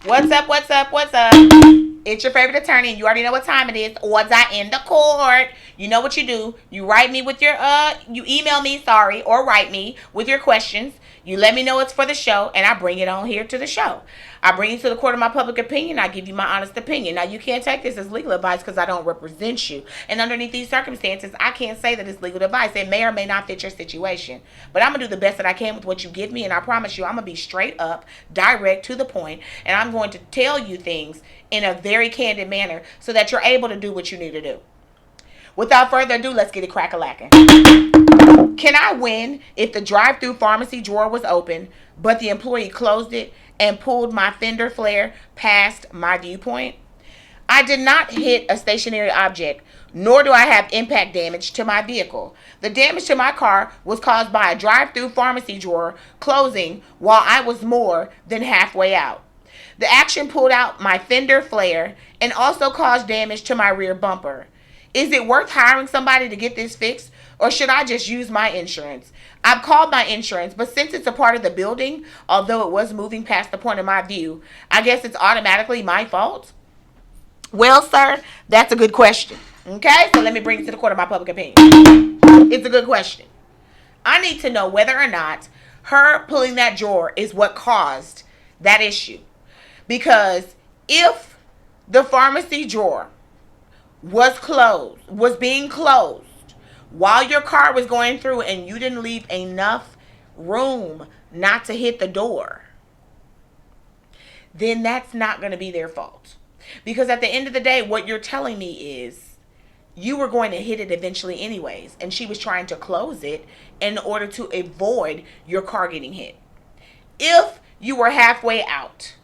What's up? What's up? What's up? It's your favorite attorney, and you already know what time it is. Odds are in the court. You know what you do. You write me with your you email me, sorry, or write me with your questions. You let me know it's for the show, and I bring it on here to the show. I bring you to the court of my public opinion. I give you my honest opinion. Now, you can't take this as legal advice because I don't represent you. And underneath these circumstances, I can't say that it's legal advice. It may or may not fit your situation. But I'm going to do the best that I can with what you give me. And I promise you, I'm going to be straight up, direct, to the point, and I'm going to tell you things in a very candid manner so that you're able to do what you need to do. Without further ado, let's get it crack-a-lacking. Can I win if the drive-through pharmacy drawer was open, but the employee closed it and pulled my fender flare past my viewpoint? I did not hit a stationary object, nor do I have impact damage to my vehicle. The damage to my car was caused by a drive-through pharmacy drawer closing while I was more than halfway out. The action pulled out my fender flare and also caused damage to my rear bumper. Is it worth hiring somebody to get this fixed, or should I just use my insurance? I've called my insurance, but since it's a part of the building, although it was moving past the point of my view, I guess it's automatically my fault? Well, sir, that's a good question. Okay, so let me bring it to the court of my public opinion. It's a good question. I need to know whether or not her pulling that drawer is what caused that issue. Because if the pharmacy drawer was being closed while your car was going through and you didn't leave enough room not to hit the door, then that's not going to be their fault. Because at the end of the day, what you're telling me is you were going to hit it eventually anyways, and she was trying to close it in order to avoid your car getting hit. If you were halfway out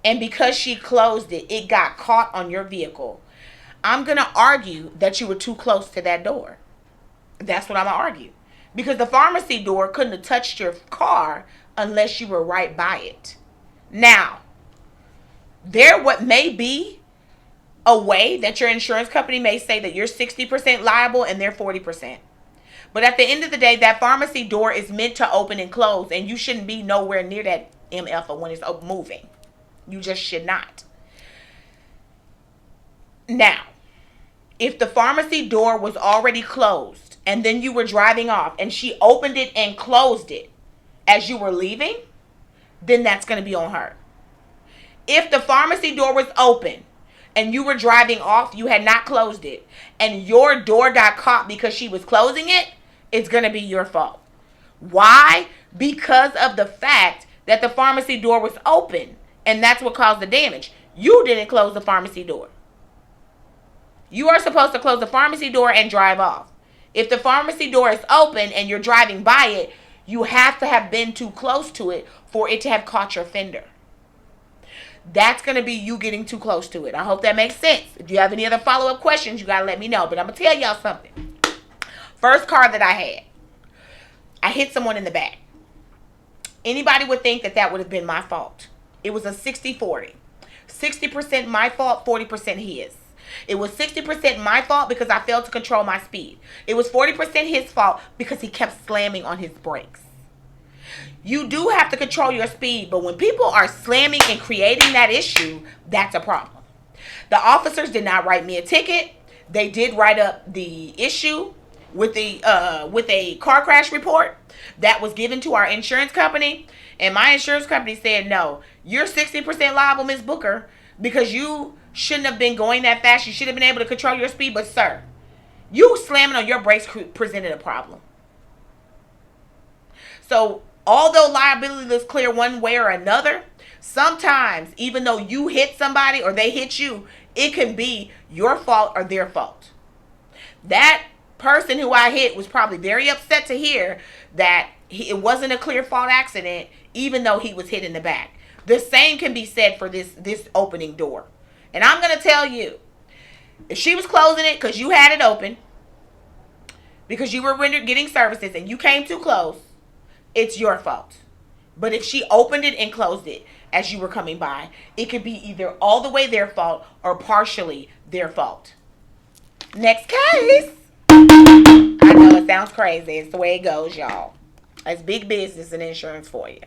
and because she closed it, it got caught on your vehicle, I'm going to argue that you were too close to that door. That's what I'm going to argue. Because the pharmacy door couldn't have touched your car unless you were right by it. Now, there what may be a way that your insurance company may say that you're 60% liable and they're 40%. But at the end of the day, that pharmacy door is meant to open and close, and you shouldn't be nowhere near that MF when it's moving. You just should not. Now, if the pharmacy door was already closed and then you were driving off and she opened it and closed it as you were leaving, then that's going to be on her. If the pharmacy door was open and you were driving off, you had not closed it, and your door got caught because she was closing it, it's going to be your fault. Why? Because of the fact that the pharmacy door was open, and that's what caused the damage. You didn't close the pharmacy door. You are supposed to close the pharmacy door and drive off. If the pharmacy door is open and you're driving by it, you have to have been too close to it for it to have caught your fender. That's going to be you getting too close to it. I hope that makes sense. If you have any other follow-up questions, you got to let me know. But I'm going to tell y'all something. First car that I had, I hit someone in the back. Anybody would think that that would have been my fault. It was a 60-40. 60% my fault, 40% his. It was 60% my fault because I failed to control my speed. It was 40% his fault because he kept slamming on his brakes. You do have to control your speed, but when people are slamming and creating that issue, that's a problem. The officers did not write me a ticket. They did write up the issue with a car crash report that was given to our insurance company, and my insurance company said, no, you're 60% liable, Ms. Booker, because you shouldn't have been going that fast. You should have been able to control your speed, but sir, you slamming on your brakes presented a problem. So although liability looks clear one way or another, sometimes even though you hit somebody or they hit you, it can be your fault or their fault. That person who I hit was probably very upset to hear that it wasn't a clear fault accident, even though he was hit in the back. The same can be said for this opening door. And I'm going to tell you, if she was closing it because you had it open, because you were getting services and you came too close, it's your fault. But if she opened it and closed it as you were coming by, it could be either all the way their fault or partially their fault. Next case. I know it sounds crazy. It's the way it goes, y'all. It's big business and insurance for you.